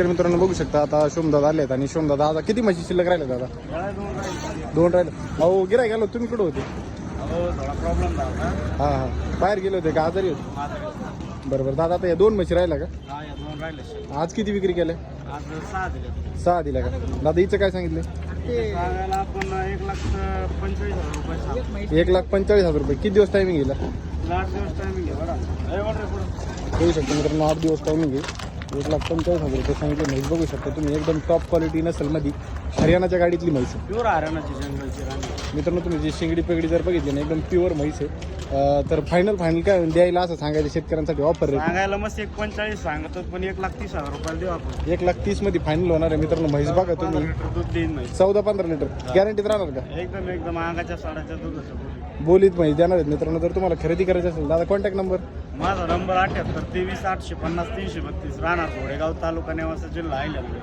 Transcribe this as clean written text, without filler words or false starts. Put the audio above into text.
तर मित्रांनो बघू शकता आता शोमदादा आले आहेत आणि शोमदादा आता किती म्हशी शिल्लक राहिले दादा? 2 राहिले. अहो गिराय गेलो तुम्ही कुठं होते? थोडा प्रॉब्लेम झाला. हां हां बाहेर गेले होते का आजारी होते? बरोबर दादा आता या 2 म्हशी राहिल्या का? हा या 2 राहिले. आज किती विक्री केल्या? आज 6 दिले. 6 दिल्या का? दादा हिचं काय सांगितलं? सांगायला आपण 1,45,000 रुपये सांगतो. 1,45,000 रुपये. किती दिवस टायमिंग येईल? 8 दिवस टायमिंग आहे बरं. बघू शकता मित्रांनो 8 दिवस टायमिंग आहे. 1,45,000 रुपये सांगितले. म्हैस बघू शकता तुम्ही एकदम टॉप क्वालिटी नसलमध्ये हरियाणाच्या गाडीतली म्हैस आहे. प्युअर हरियाणाची जंगलची राणी. मित्रांनो तुम्ही जी शिंगडी पेगडी जर बघितली ना एकदम प्युअर म्हैस आहे. तर फायनल काय द्यायला असं सांगायचं शेतकऱ्यांसाठी ऑफर आहे. सांगायला मस्त 1,45,000 सांगतात पण 1,30,000 रुपयाला देऊ आपण. 1,30,000 मध्ये फायनल होणार आहे मित्रांनो. म्हैस बघा 15 तुम्ही लिटर दूध देईन म्हैस. 14-15 लिटर गॅरंटीत राहणार का? एकदम अंगाच्या साडाच्या दुधाचं दूध. बोलीत म्हैस देणार आहेत मित्रांनो. जर तुम्हाला खरेदी करायची असेल दादा कॉन्टॅक्ट नंबर? माझा नंबर 78 23 850 332 राहणार घोडेगाव तालुका नेवासा जिल्हा अहिल्यानगर.